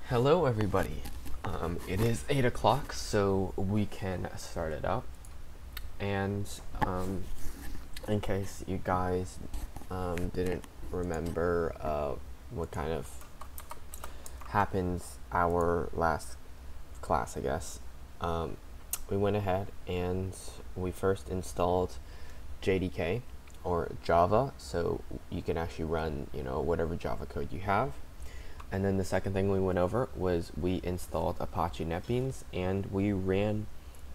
Hello, everybody. It is 8 o'clock, so we can start it up. And in case you guys didn't remember what kind of happens our last class, I guess, we went ahead and we first installed JDK or Java, so you can actually run, whatever Java code you have. And then the second thing we went over was we installed Apache NetBeans and we ran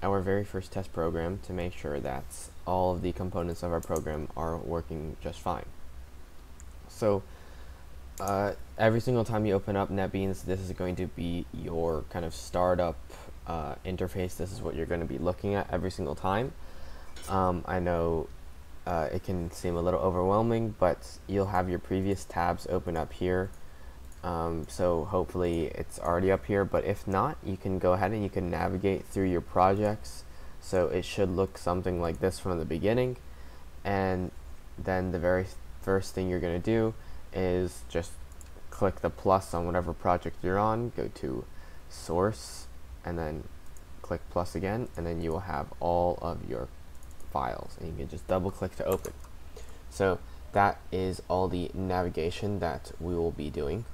our very first test program to make sure that all of the components of our program are working just fine. So every single time you open up NetBeans, this is going to be your kind of startup interface. This is what you're going to be looking at every single time. I know it can seem a little overwhelming, but you'll have your previous tabs open up here. So hopefully it's already up here, but if not, you can go ahead and you can navigate through your projects. So it should look something like this from the beginning, and then the very first thing you're going to do is just click the plus on whatever project you're on, go to source, and then click plus again, and then you will have all of your files, and you can just double click to open. So that is all the navigation that we will be doing.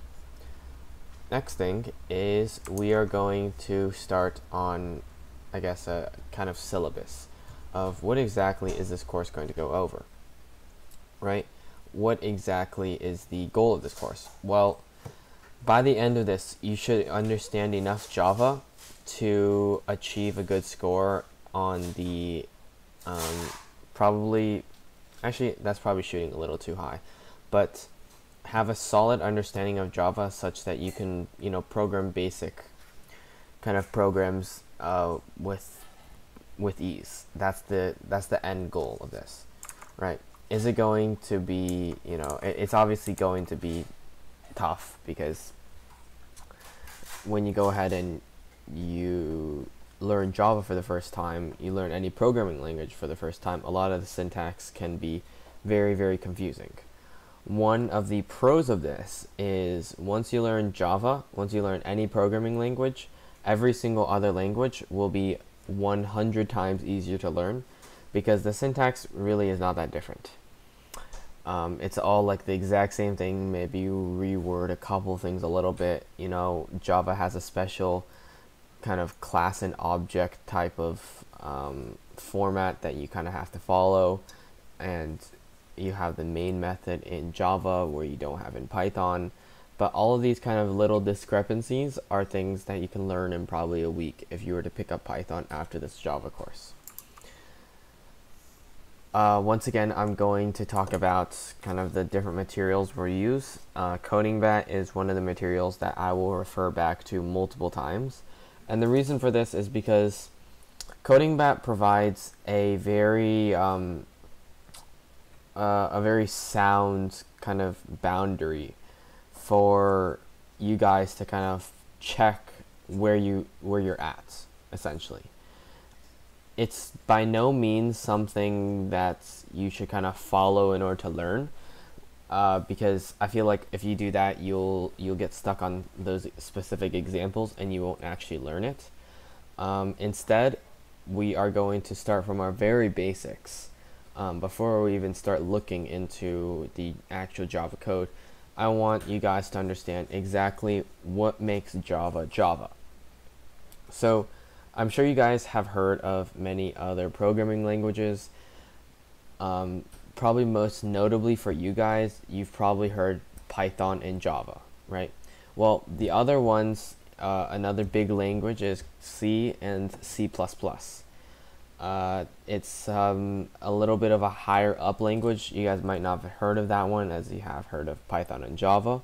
Next thing is we are going to start on, I guess, a kind of syllabus of what exactly is this course going to go over, right? What exactly is the goal of this course? Well, by the end of this, you should understand enough Java to achieve a good score on the actually that's probably shooting a little too high, but have a solid understanding of Java such that you can, program basic kind of programs with ease. That's the end goal of this, right? Is it going to be, it's obviously going to be tough, because when you go ahead and you learn Java for the first time, you learn any programming language for the first time, a lot of the syntax can be very, very confusing. One of the pros of this is once you learn Java, once you learn any programming language, every single other language will be 100 times easier to learn, because the syntax really is not that different. It's all like the exact same thing. Maybe you reword a couple things a little bit. Java has a special kind of class and object type of format that you kind of have to follow, and you have the main method in Java where you don't have in Python. But all of these kind of little discrepancies are things that you can learn in probably a week if you were to pick up Python after this Java course. Once again, I'm going to talk about kind of the different materials we use. CodingBat is one of the materials that I will refer back to multiple times. And the reason for this is because CodingBat provides a very sound kind of boundary for you guys to kind of check where you're at, essentially. It's by no means something that you should kind of follow in order to learn, because I feel like if you do that, you'll get stuck on those specific examples and you won't actually learn it. Instead, we are going to start from our very basics. Before we even start looking into the actual Java code, I want you guys to understand exactly what makes Java Java. So I'm sure you guys have heard of many other programming languages. Probably most notably for you guys, you've probably heard Python and Java, right? Well, the other ones, another big language is C and C++. It's a little bit of a higher up language. You guys might not have heard of that one, as you have heard of Python and Java.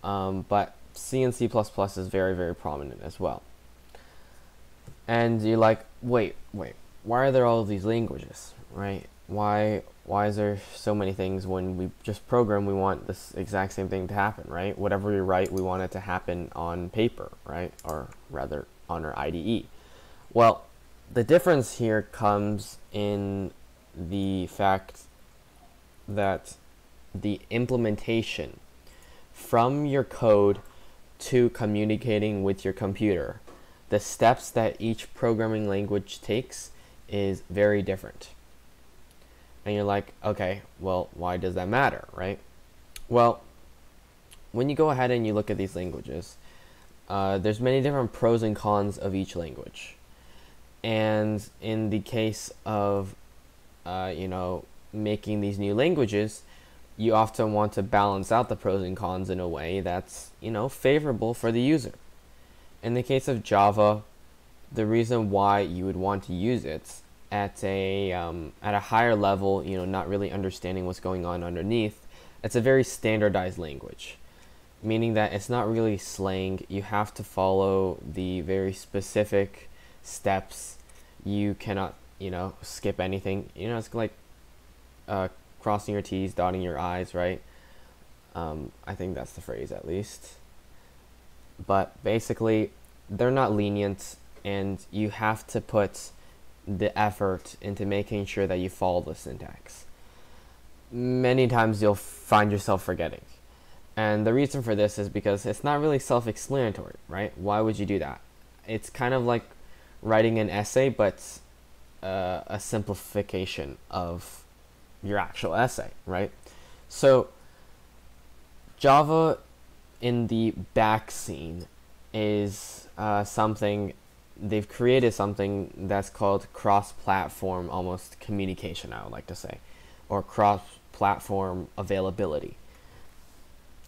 But C and C++ is very, very prominent as well. And you're like, wait, why are there all of these languages, right? Why is there so many things when we just program, we want this exact same thing to happen, right? Whatever we write, we want it to happen on paper, right? Or rather, on our IDE. Well, the difference here comes in the fact that the implementation from your code to communicating with your computer, the steps that each programming language takes is very different. And you're like, okay, well, why does that matter, right? Well, when you go ahead and you look at these languages, there's many different pros and cons of each language. And in the case of, making these new languages, you often want to balance out the pros and cons in a way that's, favorable for the user. In the case of Java, the reason why you would want to use it at a higher level, not really understanding what's going on underneath, it's a very standardized language, meaning that it's not really slang. You have to follow the very specific steps. You cannot, skip anything. It's like crossing your T's, dotting your I's, right? I think that's the phrase, at least. But basically, they're not lenient, and you have to put the effort into making sure that you follow the syntax. Many times you'll find yourself forgetting. And the reason for this is because it's not really self-explanatory, right? Why would you do that? It's kind of like writing an essay, but a simplification of your actual essay, right? So Java in the back scene is they've created something that's called cross-platform almost communication, I would like to say, or cross-platform availability.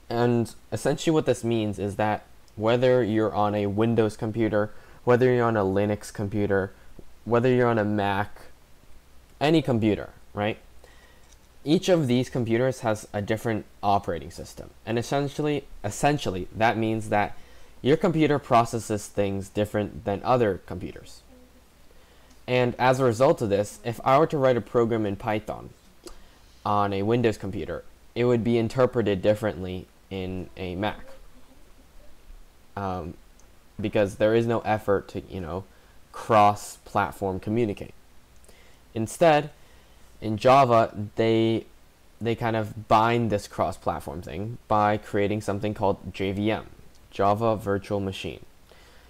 And essentially what this means is that whether you're on a Windows computer, whether you're on a Linux computer, whether you're on a Mac, any computer, right? Each of these computers has a different operating system. And essentially that means that your computer processes things different than other computers. And as a result of this, if I were to write a program in Python on a Windows computer, it would be interpreted differently in a Mac. Because there is no effort to, cross-platform communicate. Instead, in Java, they kind of bind this cross-platform thing by creating something called JVM, Java Virtual Machine.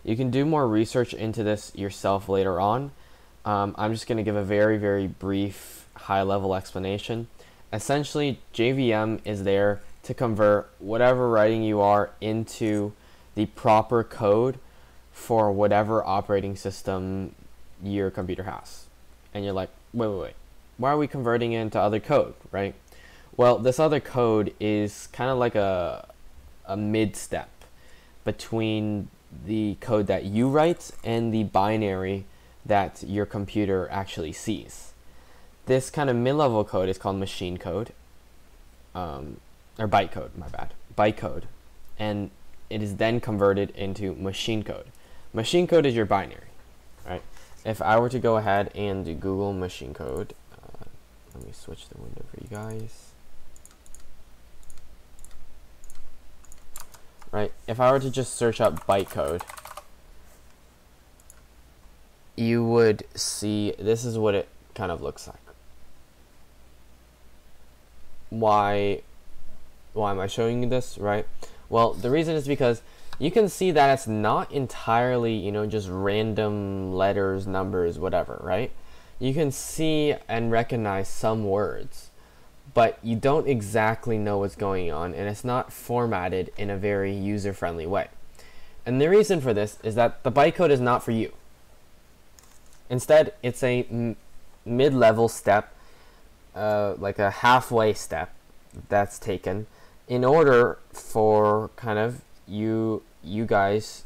You can do more research into this yourself later on. I'm just going to give a very, very brief, high-level explanation. Essentially, JVM is there to convert whatever writing you are into the proper code for whatever operating system your computer has. And you're like, wait. Why are we converting it into other code, right? Well, this other code is kind of like a mid-step between the code that you write and the binary that your computer actually sees. This kind of mid-level code is called machine code, or bytecode, bytecode, and it is then converted into machine code. Machine code is your binary, right? If I were to go ahead and Google machine code, let me switch the window for you guys. Right, if I were to just search up bytecode, you would see this is what it kind of looks like. Why am I showing you this, right? Well, the reason is because you can see that it's not entirely, just random letters, numbers, whatever, right? You can see and recognize some words, but you don't exactly know what's going on, and it's not formatted in a very user-friendly way. And the reason for this is that the bytecode is not for you. Instead, it's a mid-level step, like a halfway step that's taken in order for kind of you guys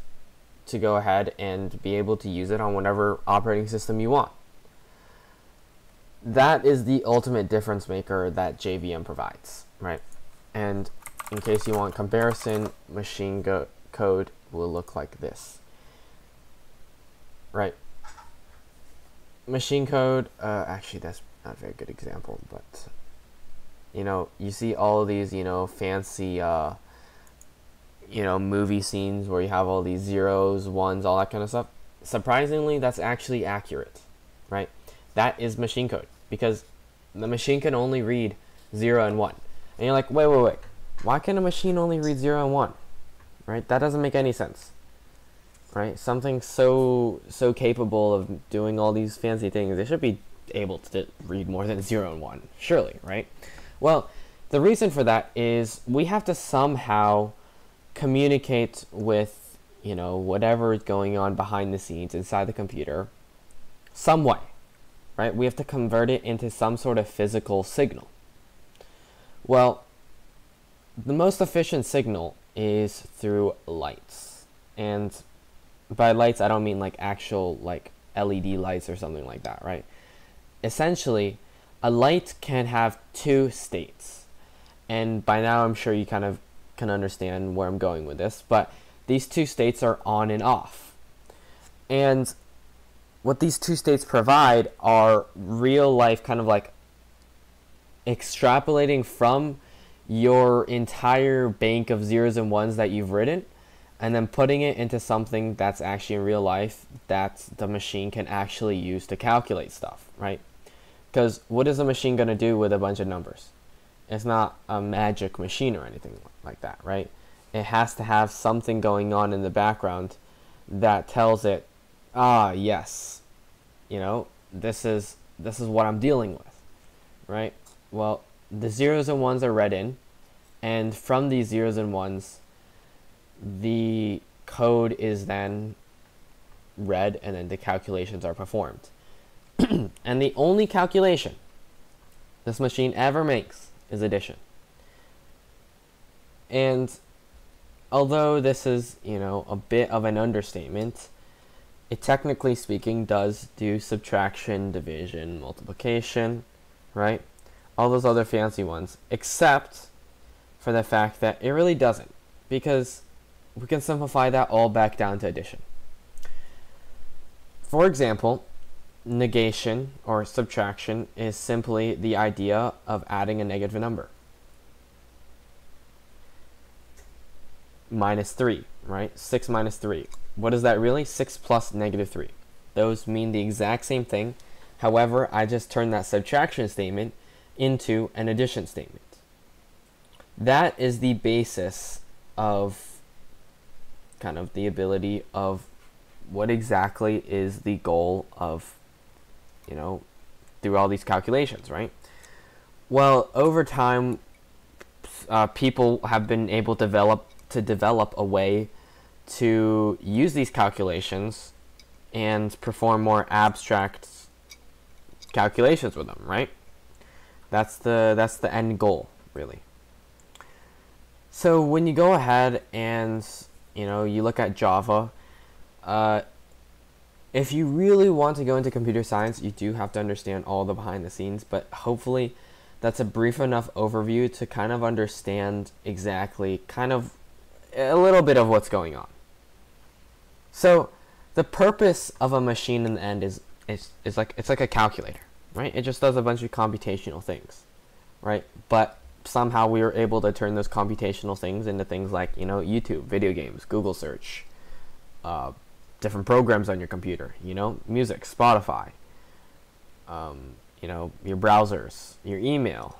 to go ahead and be able to use it on whatever operating system you want. That is the ultimate difference maker that JVM provides, right? And in case you want comparison, machine code will look like this, right? Machine code, actually that's not a very good example, but you see all of these, fancy, movie scenes where you have all these zeros, ones, all that kind of stuff. Surprisingly, that's actually accurate, right? That is machine code, because the machine can only read 0 and 1. And you're like, wait. Why can a machine only read 0 and 1? right? That doesn't make any sense, right? Something so capable of doing all these fancy things, they should be able to read more than 0 and 1, surely, right? Well, the reason for that is we have to somehow communicate with, you know, whatever is going on behind the scenes inside the computer some way, right? We have to convert it into some sort of physical signal. Well, the most efficient signal is through lights. And by lights, I don't mean like actual like LED lights or something like that, right? Essentially, a light can have 2 states. And by now, I'm sure you kind of can understand where I'm going with this, but these 2 states are on and off. And what these 2 states provide are real life, kind of like extrapolating from your entire bank of zeros and ones that you've written, and then putting it into something that's actually in real life that the machine can actually use to calculate stuff, right? Because what is a machine going to do with a bunch of numbers? It's not a magic machine or anything like that, right? It has to have something going on in the background that tells it, ah, yes, you know, this is what I'm dealing with, right? Well, the zeros and ones are read in, and from these zeros and ones, the code is then read, and then the calculations are performed. And the only calculation this machine ever makes is addition. And although this is, you know, a bit of an understatement, it technically speaking does do subtraction, division, multiplication, right? All those other fancy ones, except for the fact that it really doesn't, because we can simplify that all back down to addition. For example, negation or subtraction is simply the idea of adding a negative number. Minus 3, right? 6 minus 3. What is that really? 6 plus negative 3. Those mean the exact same thing. However, I just turned that subtraction statement into an addition statement. That is the basis of kind of the ability of what exactly is the goal of, you know, through all these calculations, right? Well, over time, people have been able to develop a way to use these calculations and perform more abstract calculations with them, right? That's the end goal, really. So when you go ahead and, you know, you look at Java, if you really want to go into computer science, you do have to understand all the behind the scenes, but hopefully that's a brief enough overview to kind of understand exactly kind of a little bit of what's going on. So the purpose of a machine in the end is like, it's like a calculator, right? It just does a bunch of computational things, right? But somehow we were able to turn those computational things into things like, you know, YouTube, video games, Google search, different programs on your computer, you know, music, Spotify, you know, your browsers, your email,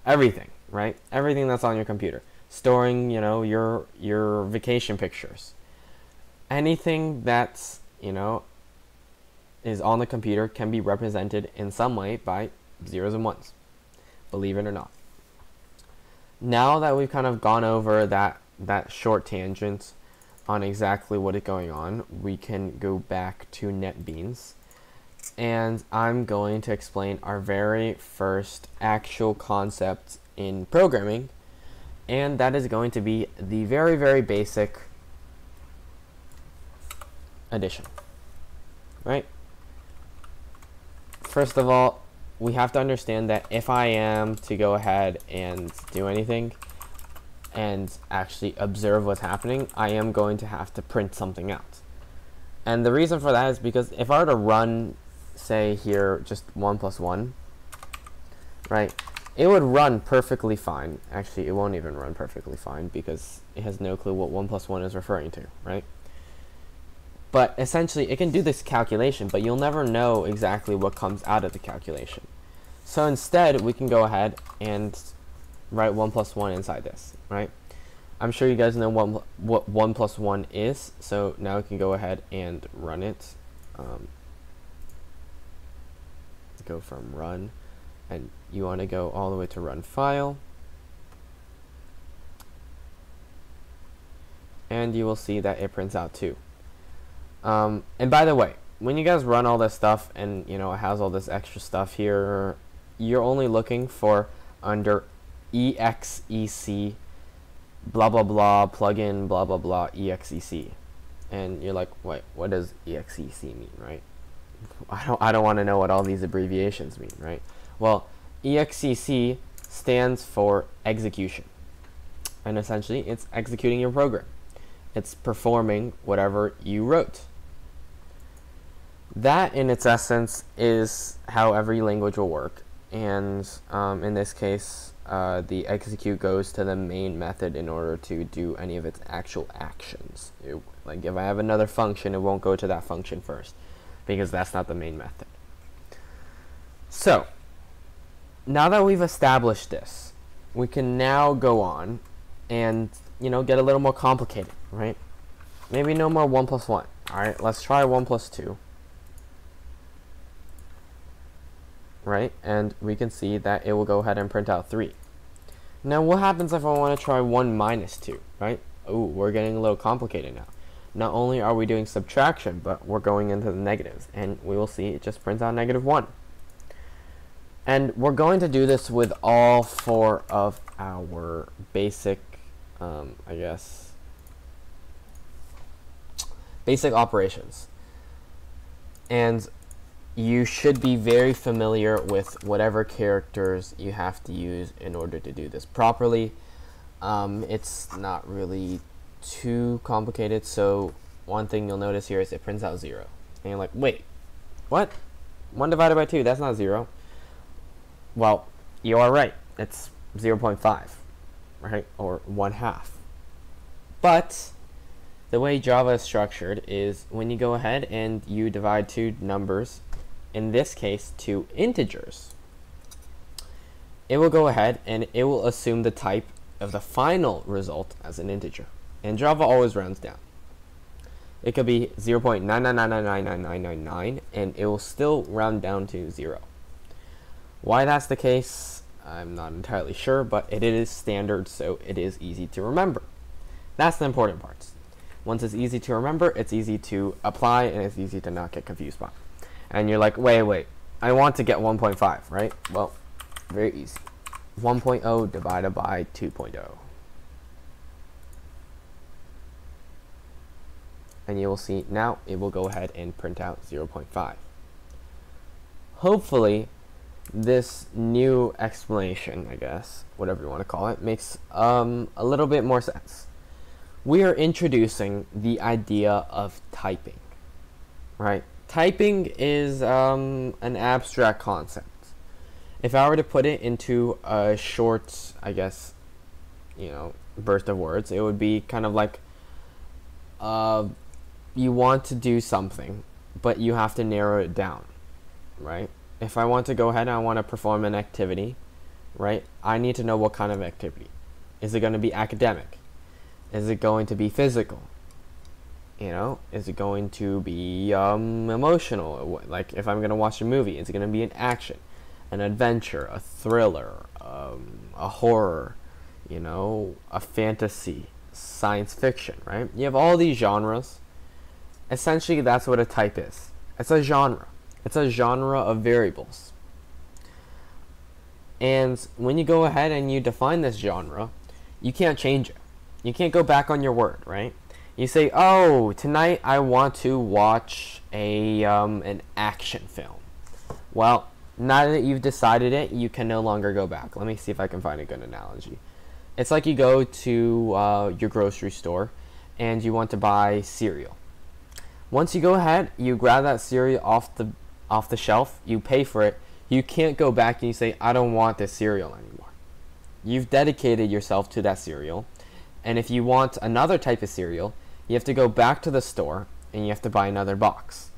everything, right? Everything that's on your computer. Storing, you know, your vacation pictures. Anything that's, you know, is on the computer can be represented in some way by zeros and ones, believe it or not. Now that we've kind of gone over that short tangent on exactly what is going on, we can go back to NetBeans, and I'm going to explain our very first actual concept in programming, and that is going to be the very, very basic addition, right? First of all, we have to understand that if I am to go ahead and do anything and actually observe what's happening, I am going to have to print something out. And the reason for that is because if I were to run, say here, just 1 plus 1, right, it would run perfectly fine. Actually, it won't even run perfectly fine because it has no clue what 1 plus 1 is referring to, right? But essentially, it can do this calculation, but you'll never know exactly what comes out of the calculation. So instead, we can go ahead and write 1 plus 1 inside this, right? I'm sure you guys know what 1 plus 1 is, so now we can go ahead and run it. Go from run, and you want to go all the way to run file, and you will see that it prints out 2. And by the way, when you guys run all this stuff and it has all this extra stuff here, you're only looking for under exec blah blah blah plugin blah blah blah exec, and you're like, wait, what does exec mean, right? I don't want to know what all these abbreviations mean, right? Well, exec stands for execution, and essentially it's executing your program. It's performing whatever you wrote. That, in its essence, is how every language will work. And in this case, the execute goes to the main method in order to do any of its actual actions. Like if I have another function, it won't go to that function first, because that's not the main method. So, now that we've established this, we can now go on and get a little more complicated, right? Maybe no more 1 plus 1. Alright, let's try 1 plus 2. Right, and we can see that it will go ahead and print out 3. Now what happens if I want to try 1 minus 2, right? Oh, we're getting a little complicated now. Not only are we doing subtraction, but we're going into the negatives, and we will see it just prints out -1. And we're going to do this with all 4 of our basic, I guess, basic operations. And you should be very familiar with whatever characters you have to use in order to do this properly. It's not really too complicated, so one thing you'll notice here is it prints out 0. And you're like, wait, what? 1 divided by 2, that's not 0. Well, you are right. It's 0.5, right? Or 1/2. But the way Java is structured is when you go ahead and you divide 2 numbers, in this case 2 integers, it will go ahead and it will assume the type of the final result as an integer. And Java always rounds down. It could be 0.9999999, and it will still round down to 0. Why that's the case, I'm not entirely sure, but it is standard, so it is easy to remember. That's the important part. Once it's easy to remember, it's easy to apply, and it's easy to not get confused by. And you're like, wait, I want to get 1.5, right? Well, very easy. 1.0 divided by 2.0. And you will see now it will go ahead and print out 0.5. Hopefully, this new explanation, I guess, whatever you want to call it, makes a little bit more sense. We are introducing the idea of typing, right? Typing is an abstract concept. If I were to put it into a short, I guess, burst of words, it would be kind of like you want to do something, but you have to narrow it down, right? If I want to go ahead and I want to perform an activity, right, I need to know what kind of activity. Is it going to be academic? Is it going to be physical? Is it going to be emotional? Like if I'm going to watch a movie, is it going to be an action, an adventure, a thriller, a horror, a fantasy, science fiction, right? You have all these genres. Essentially, that's what a type is. It's a genre. It's a genre of variables. And when you go ahead and you define this genre, you can't change it. You can't go back on your word, right? You say, oh, tonight I want to watch an action film. Well, now that you've decided it, you can no longer go back. Let me see if I can find a good analogy. It's like you go to your grocery store and you want to buy cereal. Once you go ahead, you grab that cereal off the shelf, you pay for it, you can't go back and you say, I don't want this cereal anymore. You've dedicated yourself to that cereal, and if you want another type of cereal, you have to go back to the store and you have to buy another box.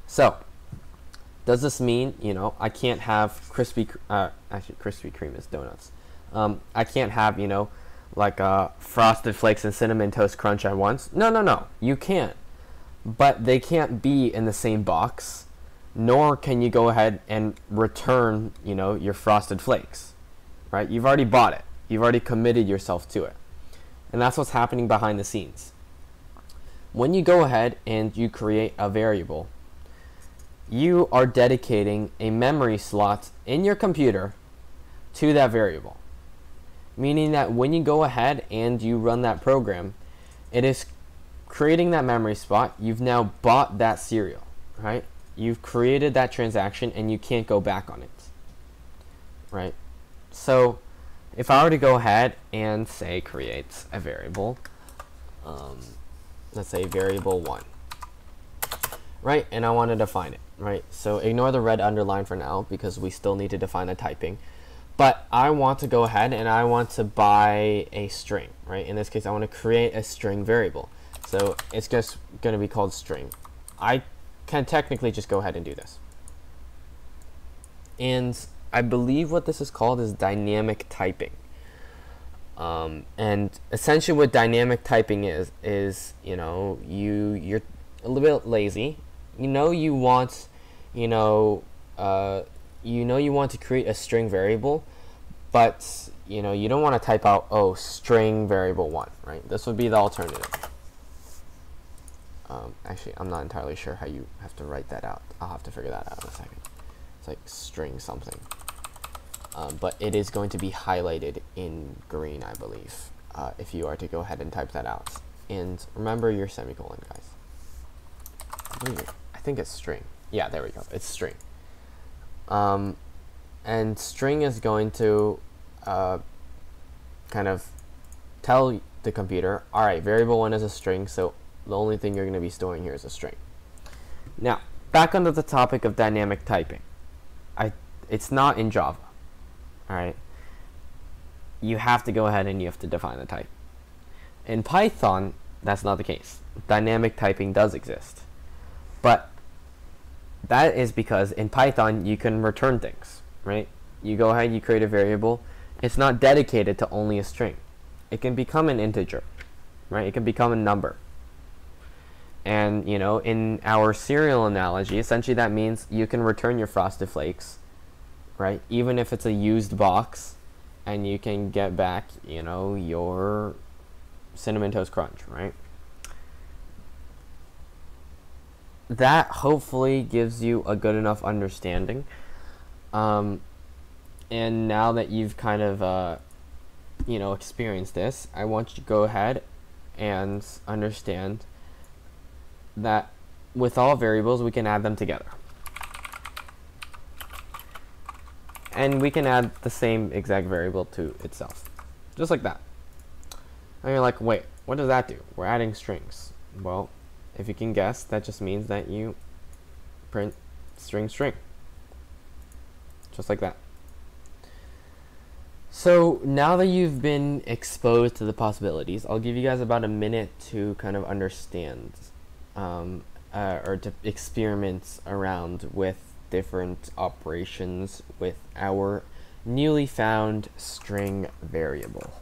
So, does this mean, I can't have Krispy Kreme is donuts. I can't have, you know, like Frosted Flakes and Cinnamon Toast Crunch at once. No, no, no, you can't. But they can't be in the same box, nor can you go ahead and return, you know, your Frosted Flakes, right? You've already bought it. You've already committed yourself to it. And that's what's happening behind the scenes. When you go ahead and you create a variable, you are dedicating a memory slot in your computer to that variable. Meaning that when you go ahead and you run that program, it is creating that memory spot. You've now bought that cereal, right? You've created that transaction and you can't go back on it, right? So if I were to go ahead and say create a variable, let's say variable 1, right? And I want to define it, right? So ignore the red underline for now because we still need to define the typing. But I want to go ahead and I want to buy a string, right? In this case, I want to create a string variable. So it's just going to be called string. I can technically just go ahead and do this. And I believe what this is called is dynamic typing. And essentially what dynamic typing is, you know, you're a little bit lazy. You know you want, you want to create a string variable, but you know you don't want to type out, oh, string variable 1, right? This would be the alternative. Actually, I'm not entirely sure how you have to write that out. I'll have to figure that out in a second. It's like string something. But it is going to be highlighted in green, I believe, if you are to go ahead and type that out. And remember your semicolon, guys. I think it's string. Yeah, there we go. It's string. And string is going to kind of tell the computer, all right, variable 1 is a string, so the only thing you're going to be storing here is a string. Now, back onto the topic of dynamic typing. It's not in Java. All right. You have to go ahead and you have to define the type. In Python, that's not the case. Dynamic typing does exist. But that is because in Python, you can return things, right? You go ahead, you create a variable. It's not dedicated to only a string. It can become an integer, right? It can become a number. And, you know, in our cereal analogy, essentially that means you can return your Frosted Flakes, right? Even if it's a used box, and you can get back, you know, your Cinnamon Toast Crunch, right? That hopefully gives you a good enough understanding. And now that you've kind of, you know, experienced this, I want you to go ahead and understand that with all variables, we can add them together. And we can add the same exact variable to itself. Just like that. And you're like, wait, what does that do? We're adding strings. Well, if you can guess, that just means that you print string. Just like that. So now that you've been exposed to the possibilities, I'll give you guys about a minute to kind of understand or to experiment around with different operations with our newly found string variable.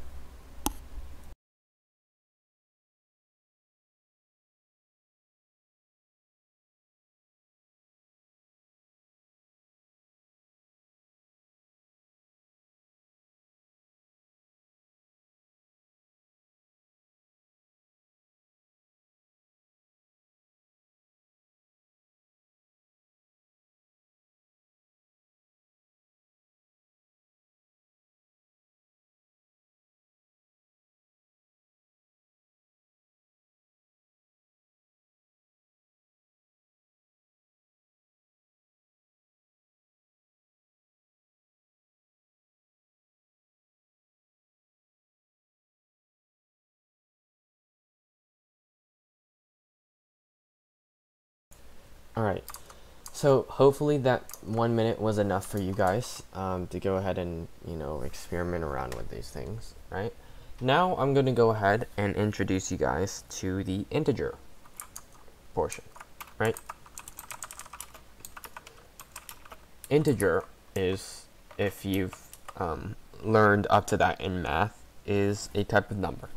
Alright, so hopefully that 1 minute was enough for you guys to go ahead and, you know, experiment around with these things, right? Now I'm going to go ahead and introduce you guys to the integer portion, right? Integer is, if you've learned up to that in math is a type of number.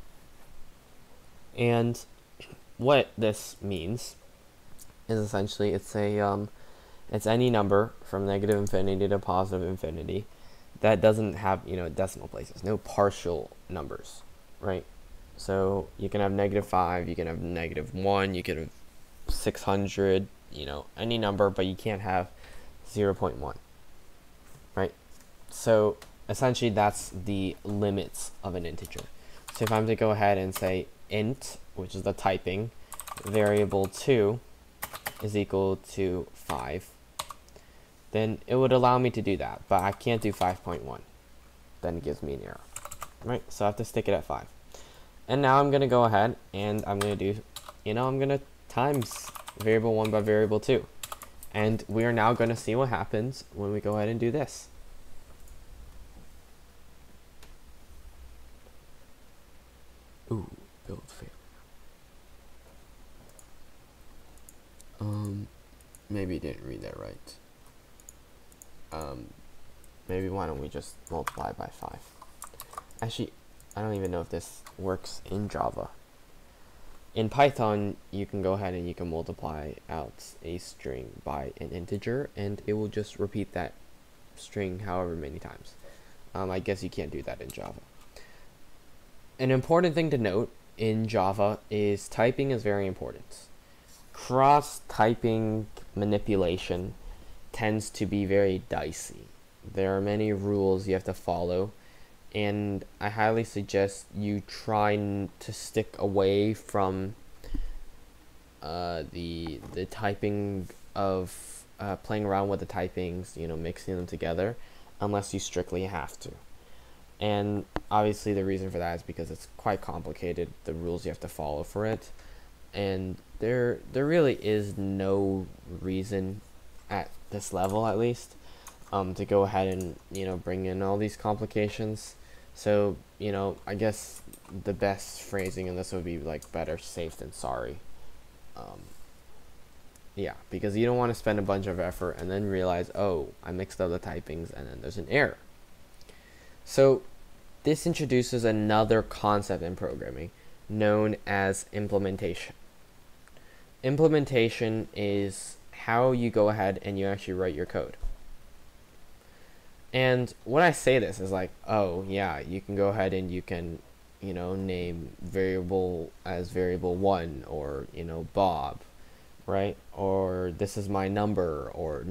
And what this means is essentially it's any number from negative infinity to positive infinity that doesn't have, decimal places, no partial numbers, right? So you can have -5, you can have -1, you can have 600, any number, but you can't have 0.1, right? So essentially that's the limits of an integer. So if I'm to go ahead and say int, which is the typing, variable 2 is equal to 5, then it would allow me to do that, but I can't do 5.1. Then it gives me an error, right? So I have to stick it at 5. And now I'm going to go ahead and I'm going to do, I'm going to times variable 1 by variable 2. And we are now going to see what happens when we go ahead and do this. Ooh, build failure. Maybe didn't read that right. Maybe why don't we just multiply by 5? Actually, I don't even know if this works in Java. In Python, you can go ahead and you can multiply out a string by an integer, and it will just repeat that string however many times. I guess you can't do that in Java. An important thing to note in Java is typing is very important. Cross-typing manipulation tends to be very dicey. There are many rules you have to follow, and I highly suggest you try to stick away from the typing of playing around with the typings, mixing them together, unless you strictly have to. And obviously the reason for that is because it's quite complicated, the rules you have to follow for it, and there really is no reason at this level, at least, to go ahead and bring in all these complications. So I guess the best phrasing in this would be like better safe than sorry. Yeah, because you don't want to spend a bunch of effort and then realize, oh, I mixed up the typings and then there's an error. So this introduces another concept in programming known as implementation. Implementation is how you go ahead and you actually write your code. And when I say this is like, oh yeah, you can go ahead and you can, name variable as variable 1 or, Bob, right? Or this is my number or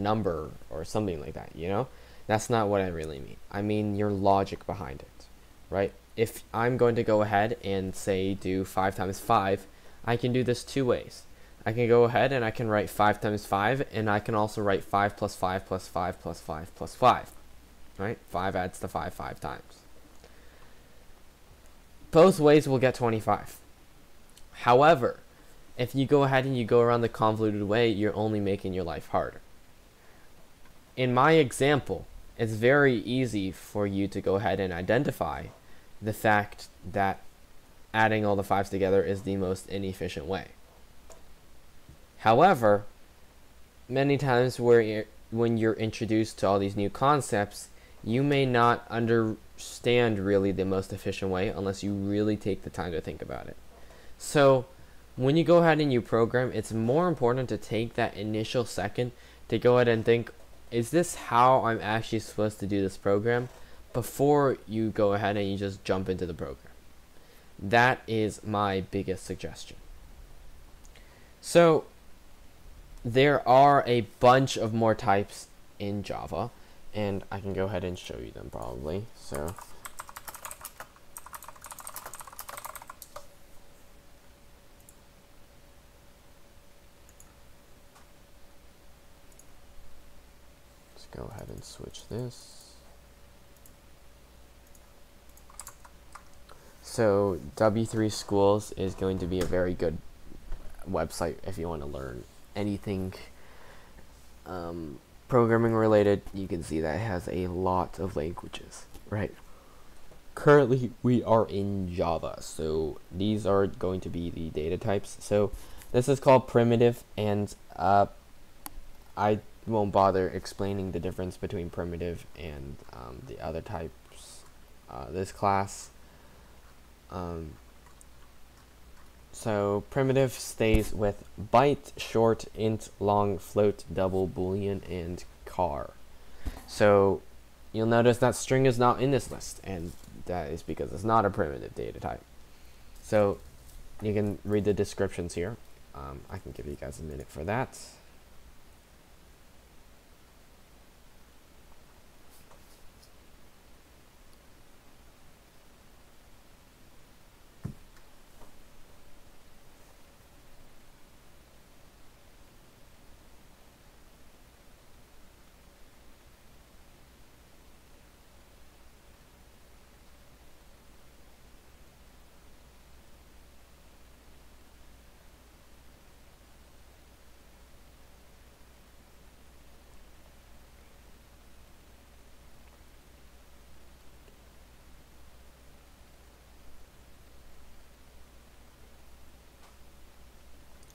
something like that, That's not what I really mean. I mean your logic behind it, right? If I'm going to go ahead and say do 5 times 5, I can do this two ways. I can go ahead and I can write 5 times 5, and I can also write 5 plus 5 plus 5 plus 5 plus 5. Right? 5 adds to 5 times. Both ways will get 25. However, if you go ahead and you go around the convoluted way, you're only making your life harder. In my example, it's very easy for you to go ahead and identify the fact that adding all the 5s together is the most inefficient way. However, many times when you're introduced to all these new concepts, you may not understand really the most efficient way unless you really take the time to think about it. So when you go ahead and you program, it's more important to take that initial second to go ahead and think, is this how I'm actually supposed to do this program? Before you go ahead and you just jump into the program. That is my biggest suggestion. So there are a bunch of more types in Java, and I can go ahead and show you them probably. So let's go ahead and switch this. So W3 Schools is going to be a very good website if you want to learn anything programming related. You can see that it has a lot of languages, right? Currently we are in Java, so these are going to be the data types. So this is called primitive, and I won't bother explaining the difference between primitive and the other types this class. So primitive stays with byte, short, int, long, float, double, boolean, and char. So you'll notice that string is not in this list, and that is because it's not a primitive data type. So you can read the descriptions here. I can give you guys a minute for that.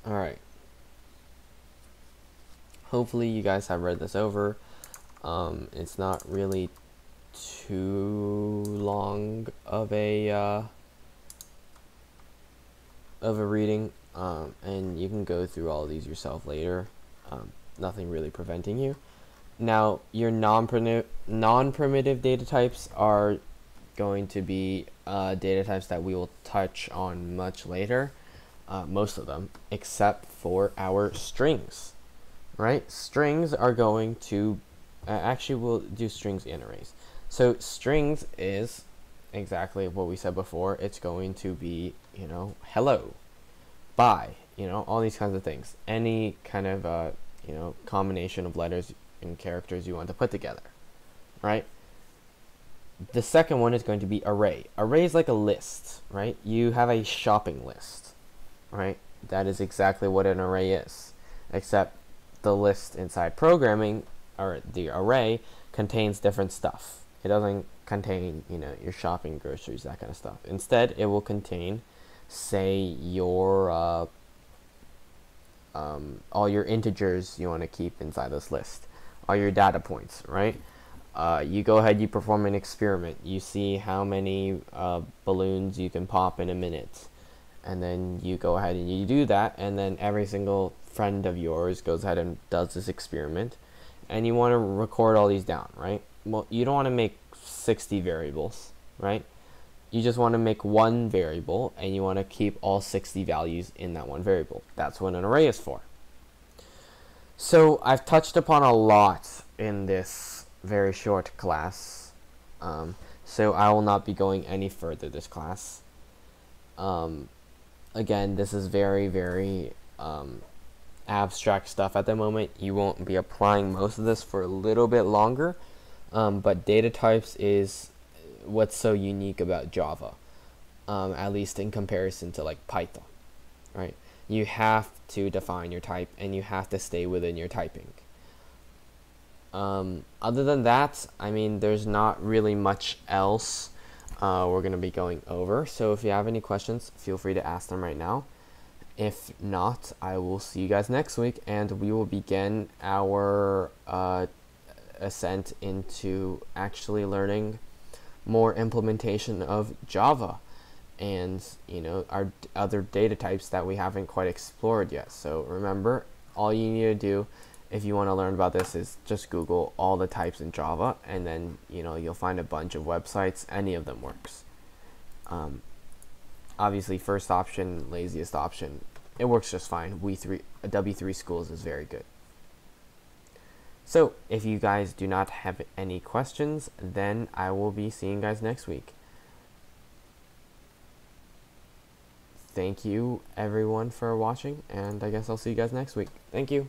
Alright. Hopefully you guys have read this over. It's not really too long of a reading, and you can go through all of these yourself later. Nothing really preventing you. Now, your non-primitive data types are going to be data types that we will touch on much later. Most of them, except for our strings, right? Strings are going to, actually we'll do strings and arrays. So strings is exactly what we said before. It's going to be, hello, bye, all these kinds of things. Any kind of, combination of letters and characters you want to put together, right? The second one is going to be array. Array is like a list, right? You have a shopping list, right? That is exactly what an array is, except the list inside programming, or the array, contains different stuff. It doesn't contain, your shopping, groceries, that kind of stuff. Instead, it will contain, say, your all your integers you want to keep inside this list, all your data points, right? You go ahead, you perform an experiment. You see how many balloons you can pop in a minute. And then you go ahead and you do that, and then every single friend of yours goes ahead and does this experiment. And you want to record all these down, right? Well, you don't want to make 60 variables, right? You just want to make one variable, and you want to keep all 60 values in that one variable. That's what an array is for. So I've touched upon a lot in this very short class, so I will not be going any further this class. Again, this is very, very abstract stuff at the moment. You won't be applying most of this for a little bit longer, but data types is what's so unique about Java, at least in comparison to like Python, right? You have to define your type, and you have to stay within your typing. Other than that, I mean, there's not really much else we're going to be going over. So if you have any questions, feel free to ask them right now. If not, I will see you guys next week, and we will begin our ascent into actually learning more implementation of Java and, our other data types that we haven't quite explored yet. So remember, all you need to do if you want to learn about this is just Google all the types in Java, and then you'll find a bunch of websites. Any of them works. Obviously, first option, laziest option, it works just fine. W3 Schools is very good. So if you guys do not have any questions, then I will be seeing you guys next week. Thank you everyone for watching, and I guess I'll see you guys next week. Thank you.